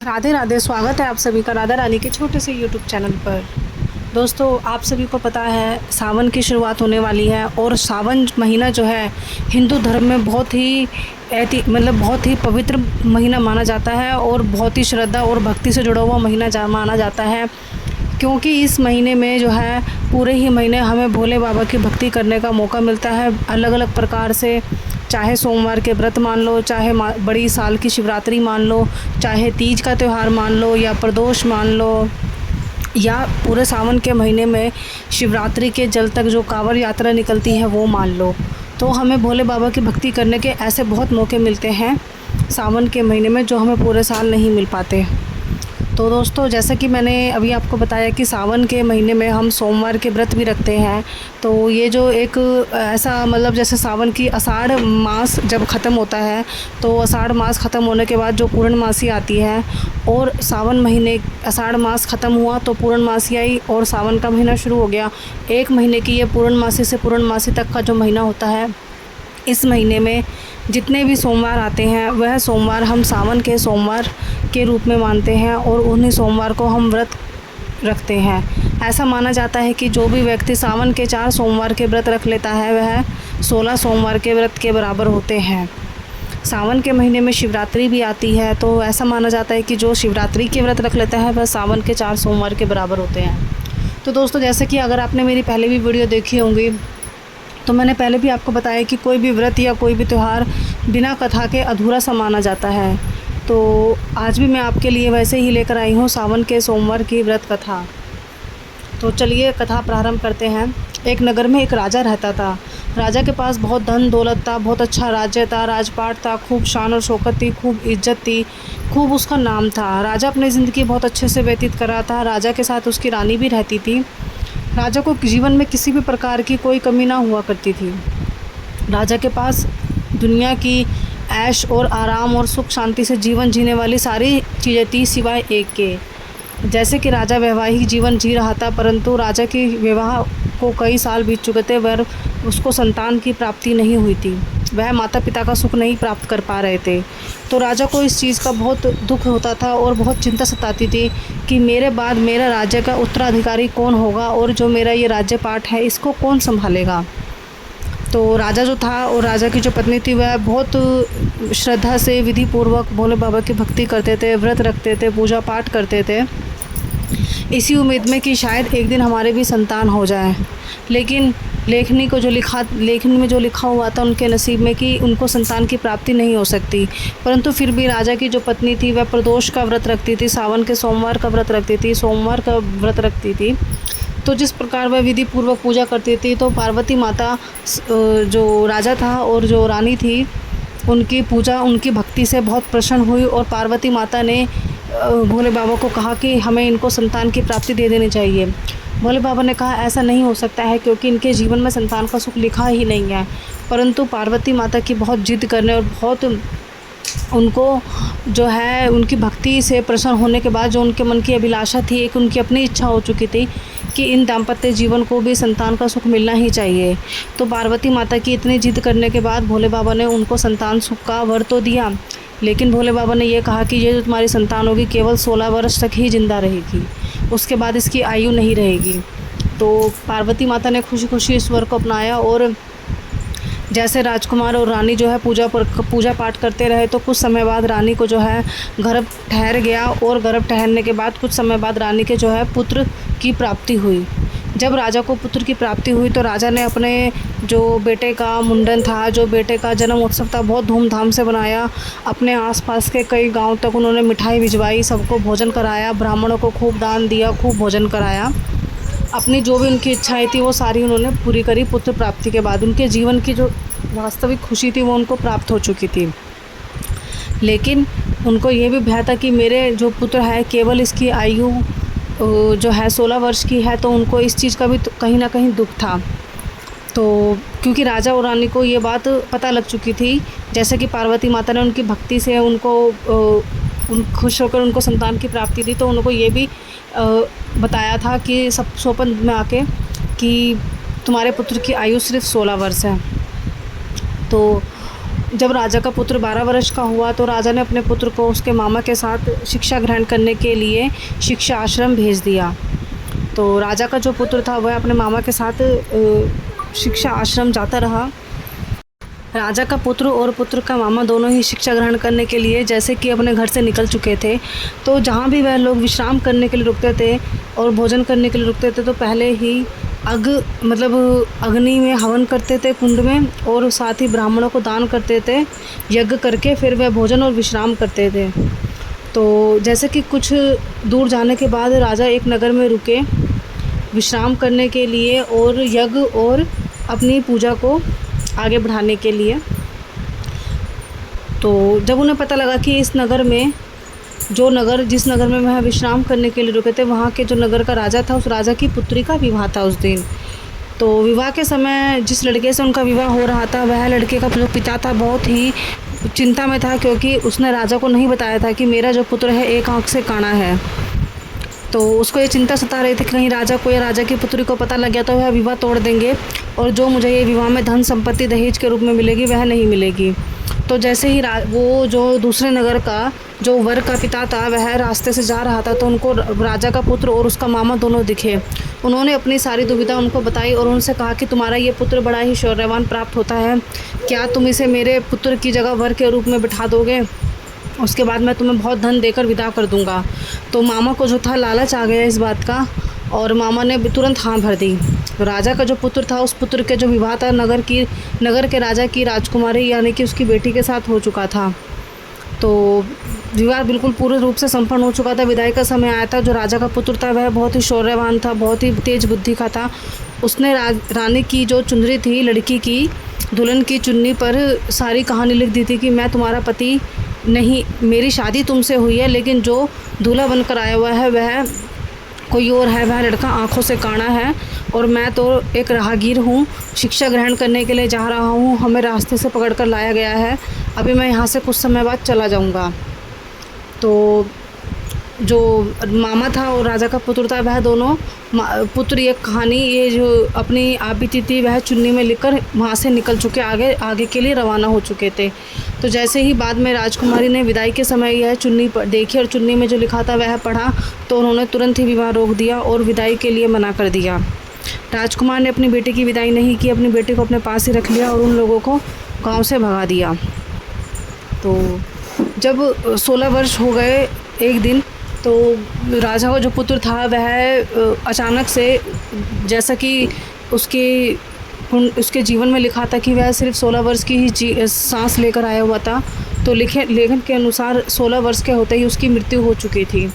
राधे राधे। स्वागत है आप सभी का राधा रानी के छोटे से यूट्यूब चैनल पर। दोस्तों, आप सभी को पता है सावन की शुरुआत होने वाली है और सावन महीना जो है हिंदू धर्म में बहुत ही बहुत ही पवित्र महीना माना जाता है और बहुत ही श्रद्धा और भक्ति से जुड़ा हुआ महीना माना जाता है। क्योंकि इस महीने में जो है पूरे ही महीने हमें भोले बाबा की भक्ति करने का मौका मिलता है अलग अलग प्रकार से। चाहे सोमवार के व्रत मान लो, चाहे बड़ी साल की शिवरात्रि मान लो, चाहे तीज का त्यौहार मान लो या प्रदोष मान लो, या पूरे सावन के महीने में शिवरात्रि के जल तक जो कांवड़ यात्रा निकलती है वो मान लो। तो हमें भोले बाबा की भक्ति करने के ऐसे बहुत मौके मिलते हैं सावन के महीने में जो हमें पूरे साल नहीं मिल पाते। तो दोस्तों, जैसा कि मैंने अभी आपको बताया कि सावन के महीने में हम सोमवार के व्रत भी रखते हैं। तो ये जो एक ऐसा जैसे सावन की आषाढ़ मास जब ख़त्म होता है तो आषाढ़ मास ख़त्म होने के बाद जो पूर्णमासी आती है और सावन महीने आषाढ़ मास ख़त्म हुआ तो पूर्णमासी आई और सावन का महीना शुरू हो गया। एक महीने की ये पूर्णमासी से पूर्णमासी तक का जो महीना होता है, इस महीने में जितने भी सोमवार आते हैं वह सोमवार हम सावन के सोमवार के रूप में मानते हैं और उन्हीं सोमवार को हम व्रत रखते हैं। ऐसा माना जाता है कि जो भी व्यक्ति सावन के 4 सोमवार के व्रत रख लेता है वह 16 सोमवार के व्रत के बराबर होते हैं। सावन के महीने में शिवरात्रि भी आती है तो ऐसा माना जाता है कि जो शिवरात्रि के व्रत रख लेता है वह सावन के 4 सोमवार के बराबर होते हैं। तो दोस्तों, जैसे कि अगर आपने मेरी पहले भी वीडियो देखी होंगी तो मैंने पहले भी आपको बताया कि कोई भी व्रत या कोई भी त्यौहार बिना कथा के अधूरा सा माना जाता है। तो आज भी मैं आपके लिए वैसे ही लेकर आई हूँ सावन के सोमवार की व्रत कथा। तो चलिए कथा प्रारंभ करते हैं। एक नगर में एक राजा रहता था। राजा के पास बहुत धन दौलत था, बहुत अच्छा राज्य था, राजपाट था, खूब शान और शौकत थी, खूब इज्जत थी, खूब उसका नाम था। राजा अपनी ज़िंदगी बहुत अच्छे से व्यतीत कर रहा था। राजा के साथ उसकी रानी भी रहती थी। राजा को जीवन में किसी भी प्रकार की कोई कमी ना हुआ करती थी। राजा के पास दुनिया की ऐश और आराम और सुख शांति से जीवन जीने वाली सारी चीज़ें थी सिवाय एक के। जैसे कि राजा वैवाहिक जीवन जी रहा था, परंतु राजा की विवाह को कई साल बीत चुके थे, वह उसको संतान की प्राप्ति नहीं हुई थी। वह माता पिता का सुख नहीं प्राप्त कर पा रहे थे। तो राजा को इस चीज़ का बहुत दुख होता था और बहुत चिंता सताती थी कि मेरे बाद मेरा राज्य का उत्तराधिकारी कौन होगा और जो मेरा ये राज्यपाट है इसको कौन संभालेगा। तो राजा जो था और राजा की जो पत्नी थी वह बहुत श्रद्धा से विधि पूर्वक भोले बाबा की भक्ति करते थे, व्रत रखते थे, पूजा पाठ करते थे, इसी उम्मीद में कि शायद एक दिन हमारे भी संतान हो जाए। लेकिन लेखन में जो लिखा हुआ था उनके नसीब में कि उनको संतान की प्राप्ति नहीं हो सकती। परंतु फिर भी राजा की जो पत्नी थी वह प्रदोष का व्रत रखती थी, सावन के सोमवार का व्रत रखती थी, सोमवार का व्रत रखती थी। तो जिस प्रकार वह विधि पूर्वक पूजा करती थी तो पार्वती माता, जो राजा था और जो रानी थी, उनकी पूजा उनकी भक्ति से बहुत प्रसन्न हुई और पार्वती माता ने भोले बाबा को कहा कि हमें इनको संतान की प्राप्ति दे देनी चाहिए। भोले बाबा ने कहा ऐसा नहीं हो सकता है क्योंकि इनके जीवन में संतान का सुख लिखा ही नहीं है। परंतु पार्वती माता की बहुत जिद करने और बहुत उनको जो है उनकी भक्ति से प्रसन्न होने के बाद जो उनके मन की अभिलाषा थी, एक उनकी अपनी इच्छा हो चुकी थी कि इन दाम्पत्य जीवन को भी संतान का सुख मिलना ही चाहिए। तो पार्वती माता की इतनी जिद करने के बाद भोले बाबा ने उनको संतान सुख का वर तो दिया, लेकिन भोले बाबा ने ये कहा कि ये जो तुम्हारी संतान होगी केवल 16 वर्ष तक ही जिंदा रहेगी, उसके बाद इसकी आयु नहीं रहेगी। तो पार्वती माता ने खुशी खुशी इस वर को अपनाया और जैसे राजकुमार और रानी जो है पूजा पाठ करते रहे तो कुछ समय बाद रानी को जो है गर्भ ठहर गया और गर्भ ठहरने के बाद कुछ समय बाद रानी के जो है पुत्र की प्राप्ति हुई। जब राजा को पुत्र की प्राप्ति हुई तो राजा ने अपने जो बेटे का मुंडन था, जो बेटे का जन्म उत्सव था, बहुत धूमधाम से बनाया। अपने आसपास के कई गांव तक उन्होंने मिठाई भिजवाई, सबको भोजन कराया, ब्राह्मणों को खूब दान दिया, खूब भोजन कराया। अपनी जो भी उनकी इच्छाएं थी वो सारी उन्होंने पूरी करी। पुत्र प्राप्ति के बाद उनके जीवन की जो वास्तविक खुशी थी वो उनको प्राप्त हो चुकी थी। लेकिन उनको ये भी भय था कि मेरे जो पुत्र है केवल इसकी आयु जो है 16 वर्ष की है, तो उनको इस चीज़ का भी कहीं ना कहीं दुख था। तो क्योंकि राजा और रानी को ये बात पता लग चुकी थी, जैसे कि पार्वती माता ने उनकी भक्ति से उनको खुश होकर उनको संतान की प्राप्ति दी, तो उनको ये भी बताया था कि सब स्वप्न में आके कि तुम्हारे पुत्र की आयु सिर्फ 16 वर्ष है। तो जब राजा का पुत्र 12 वर्ष का हुआ तो राजा ने अपने पुत्र को उसके मामा के साथ शिक्षा ग्रहण करने के लिए शिक्षा आश्रम भेज दिया। तो राजा का जो पुत्र था वह अपने मामा के साथ शिक्षा आश्रम जाता रहा। राजा का पुत्र और पुत्र का मामा दोनों ही शिक्षा ग्रहण करने के लिए जैसे कि अपने घर से निकल चुके थे, तो जहाँ भी वह लोग विश्राम करने के लिए रुकते थे और भोजन करने के लिए रुकते थे तो पहले ही अग्नि में हवन करते थे कुंड में, और साथ ही ब्राह्मणों को दान करते थे यज्ञ करके, फिर वह भोजन और विश्राम करते थे। तो जैसे कि कुछ दूर जाने के बाद राजा एक नगर में रुके विश्राम करने के लिए और यज्ञ और अपनी पूजा को आगे बढ़ाने के लिए। तो जब उन्हें पता लगा कि इस नगर में जिस नगर में वह विश्राम करने के लिए रुके थे, वहाँ के जो नगर का राजा था, उस राजा की पुत्री का विवाह था उस दिन। तो विवाह के समय जिस लड़के से उनका विवाह हो रहा था, वह लड़के का जो पिता था बहुत ही चिंता में था, क्योंकि उसने राजा को नहीं बताया था कि मेरा जो पुत्र है एक आँख से काना है। तो उसको ये चिंता सता रही थी कि कहीं राजा को या राजा की पुत्री को पता लग गया तो वह विवाह तोड़ देंगे और जो मुझे ये विवाह में धन संपत्ति दहेज के रूप में मिलेगी वह नहीं मिलेगी। तो जैसे ही वो जो दूसरे नगर का जो वर का पिता था वह रास्ते से जा रहा था, तो उनको राजा का पुत्र और उसका मामा दोनों दिखे। उन्होंने अपनी सारी दुविधा उनको बताई और उनसे कहा कि तुम्हारा ये पुत्र बड़ा ही शौर्यवान प्राप्त होता है, क्या तुम इसे मेरे पुत्र की जगह वर के रूप में बिठा दोगे? उसके बाद मैं तुम्हें बहुत धन देकर विदा कर दूंगा। तो मामा को जो था लालच आ गया इस बात का, और मामा ने तुरंत हाँ भर दी। तो राजा का जो पुत्र था, उस पुत्र के जो विवाह था नगर के राजा की राजकुमारी यानी कि उसकी बेटी के साथ हो चुका था। तो विवाह बिल्कुल पूर्ण रूप से संपन्न हो चुका था। विदाई का समय आया था। जो राजा का पुत्र था वह बहुत ही शौर्यवान था, बहुत ही तेज बुद्धि का था। उसने रानी की जो चुनरी थी, लड़की की दुल्हन की चुन्नी पर सारी कहानी लिख दी थी कि मैं तुम्हारा पति नहीं, मेरी शादी तुमसे हुई है, लेकिन जो दूल्हा बनकर आया हुआ है वह कोई और है, वह लड़का आँखों से काना है और मैं तो एक राहगीर हूँ, शिक्षा ग्रहण करने के लिए जा रहा हूँ, हमें रास्ते से पकड़कर लाया गया है, अभी मैं यहाँ से कुछ समय बाद चला जाऊँगा। तो जो मामा था और राजा का पुत्र था वह दोनों पुत्र ये कहानी ये जो अपनी आप बीती थी वह चुन्नी में लिखकर वहाँ से निकल चुके आगे के लिए रवाना हो चुके थे। तो जैसे ही बाद में राजकुमारी ने विदाई के समय यह चुन्नी देखी और चुन्नी में जो लिखा था वह पढ़ा, तो उन्होंने तुरंत ही विवाह रोक दिया और विदाई के लिए मना कर दिया। राजकुमार ने अपनी बेटी की विदाई नहीं की, अपनी बेटी को अपने पास ही रख लिया और उन लोगों को गाँव से भगा दिया। तो जब 16 वर्ष हो गए एक दिन, तो राजा का जो पुत्र था वह अचानक से, जैसा कि उसके जीवन में लिखा था कि वह सिर्फ 16 वर्ष की ही सांस लेकर आया हुआ था, तो लेखन के अनुसार 16 वर्ष के होते ही उसकी मृत्यु हो चुकी थी।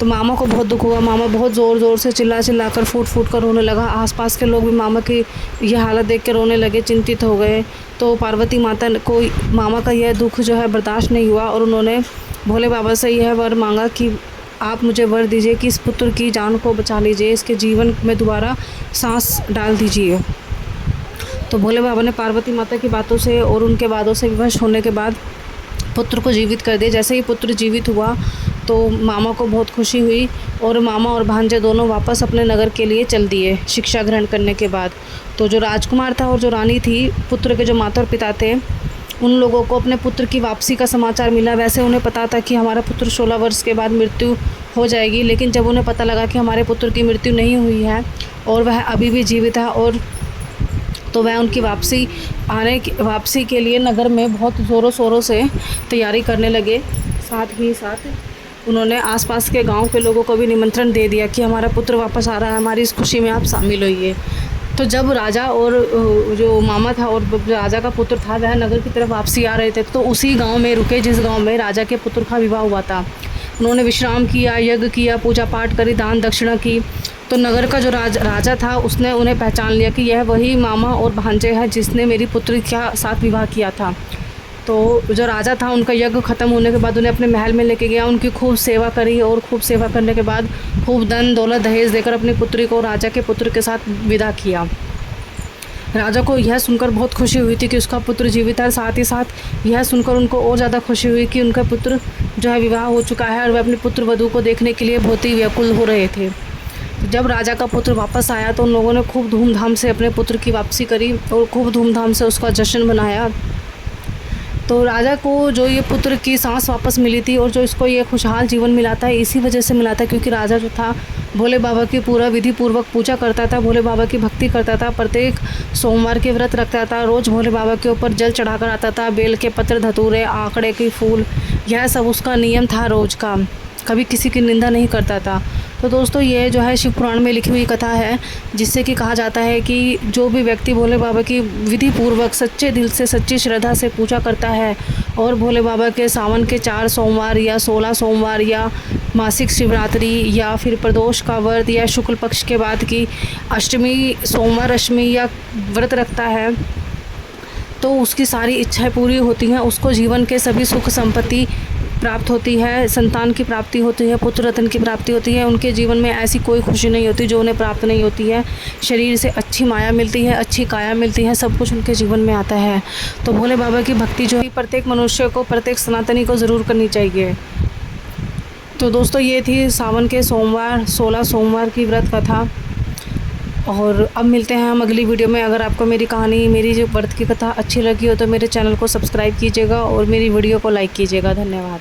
तो मामा को बहुत दुख हुआ। मामा बहुत ज़ोर से चिल्ला कर फूट कर रोने लगा। आसपास के लोग भी मामा की यह हालत देख कर रोने लगे, चिंतित हो गए। तो पार्वती माता को मामा का यह दुख जो है बर्दाश्त नहीं हुआ और उन्होंने भोले बाबा से यह वर मांगा कि आप मुझे वर दीजिए कि इस पुत्र की जान को बचा लीजिए, इसके जीवन में दोबारा सांस डाल दीजिए। तो भोले बाबा ने पार्वती माता की बातों से और उनके वादों से विवश होने के बाद पुत्र को जीवित कर दिया। जैसे ही पुत्र जीवित हुआ तो मामा को बहुत खुशी हुई और मामा और भांजे दोनों वापस अपने नगर के लिए चल दिए शिक्षा ग्रहण करने के बाद। तो जो राजकुमार था और जो रानी थी, पुत्र के जो माता और पिता थे, उन लोगों को अपने पुत्र की वापसी का समाचार मिला। वैसे उन्हें पता था कि हमारा पुत्र 16 वर्ष के बाद मृत्यु हो जाएगी, लेकिन जब उन्हें पता लगा कि हमारे पुत्र की मृत्यु नहीं हुई है और वह अभी भी जीवित है, और तो वह उनकी वापसी के लिए नगर में बहुत ज़ोरों शोरों से तैयारी करने लगे। साथ ही साथ उन्होंने आसपास के गांव के लोगों को भी निमंत्रण दे दिया कि हमारा पुत्र वापस आ रहा है, हमारी इस खुशी में आप शामिल होइए। तो जब राजा और जो मामा था और राजा का पुत्र था वह नगर की तरफ वापसी आ रहे थे, तो उसी गांव में रुके जिस गांव में राजा के पुत्र का विवाह हुआ था। उन्होंने विश्राम किया, यज्ञ किया, पूजा पाठ करी, दान दक्षिणा की। तो नगर का जो राजा था उसने उन्हें पहचान लिया कि यह वही मामा और भांजे है जिसने मेरी पुत्री के साथ विवाह किया था। तो जो राजा था उनका यज्ञ ख़त्म होने के बाद उन्हें अपने महल में लेके गया, उनकी खूब सेवा करी और खूब सेवा करने के बाद खूब धन दौलत दहेज देकर अपनी पुत्री को राजा के पुत्र के साथ विदा किया। राजा को यह सुनकर बहुत खुशी हुई थी कि उसका पुत्र जीवित है। साथ ही साथ यह सुनकर उनको और ज़्यादा खुशी हुई कि उनका पुत्र जो है विवाह हो चुका है और वह अपने पुत्र वधू को देखने के लिए बहुत ही व्याकुल हो रहे थे। जब राजा का पुत्र वापस आया तो उन लोगों ने खूब धूमधाम से अपने पुत्र की वापसी करी और खूब धूमधाम से उसका जश्न मनाया। तो तो राजा को जो ये पुत्र की सांस वापस मिली थी और जो इसको ये खुशहाल जीवन मिला था, इसी वजह से मिला था क्योंकि राजा जो था भोले बाबा की पूरा विधि पूर्वक पूजा करता था, भोले बाबा की भक्ति करता था, प्रत्येक सोमवार के व्रत रखता था, रोज़ भोले बाबा के ऊपर जल चढ़ाकर आता था, बेल के पत्र, धतूरे, आंकड़े के फूल, यह सब उसका नियम था रोज़ का, कभी किसी की निंदा नहीं करता था। तो दोस्तों ये जो है शिव पुराण में लिखी हुई कथा है, जिससे कि कहा जाता है कि जो भी व्यक्ति भोले बाबा की विधि पूर्वक सच्चे दिल से, सच्ची श्रद्धा से पूजा करता है और भोले बाबा के सावन के 4 सोमवार या 16 सोमवार या मासिक शिवरात्रि या फिर प्रदोष का व्रत या शुक्ल पक्ष के बाद की अष्टमी, सोमवार अष्टमी या व्रत रखता है, तो उसकी सारी इच्छाएं पूरी होती हैं, उसको जीवन के सभी सुख संपत्ति प्राप्त होती है, संतान की प्राप्ति होती है, पुत्र रत्न की प्राप्ति होती है। उनके जीवन में ऐसी कोई खुशी नहीं होती जो उन्हें प्राप्त नहीं होती है। शरीर से अच्छी माया मिलती है, अच्छी काया मिलती है, सब कुछ उनके जीवन में आता है। तो भोले बाबा की भक्ति जो है प्रत्येक मनुष्य को, प्रत्येक सनातनी को ज़रूर करनी चाहिए। तो दोस्तों ये थी सावन के सोमवार, 16 सोमवार की व्रत कथा। और अब मिलते हैं हम अगली वीडियो में। अगर आपको मेरी कहानी, मेरी जो व्रत की कथा अच्छी लगी हो तो मेरे चैनल को सब्सक्राइब कीजिएगा और मेरी वीडियो को लाइक कीजिएगा। धन्यवाद।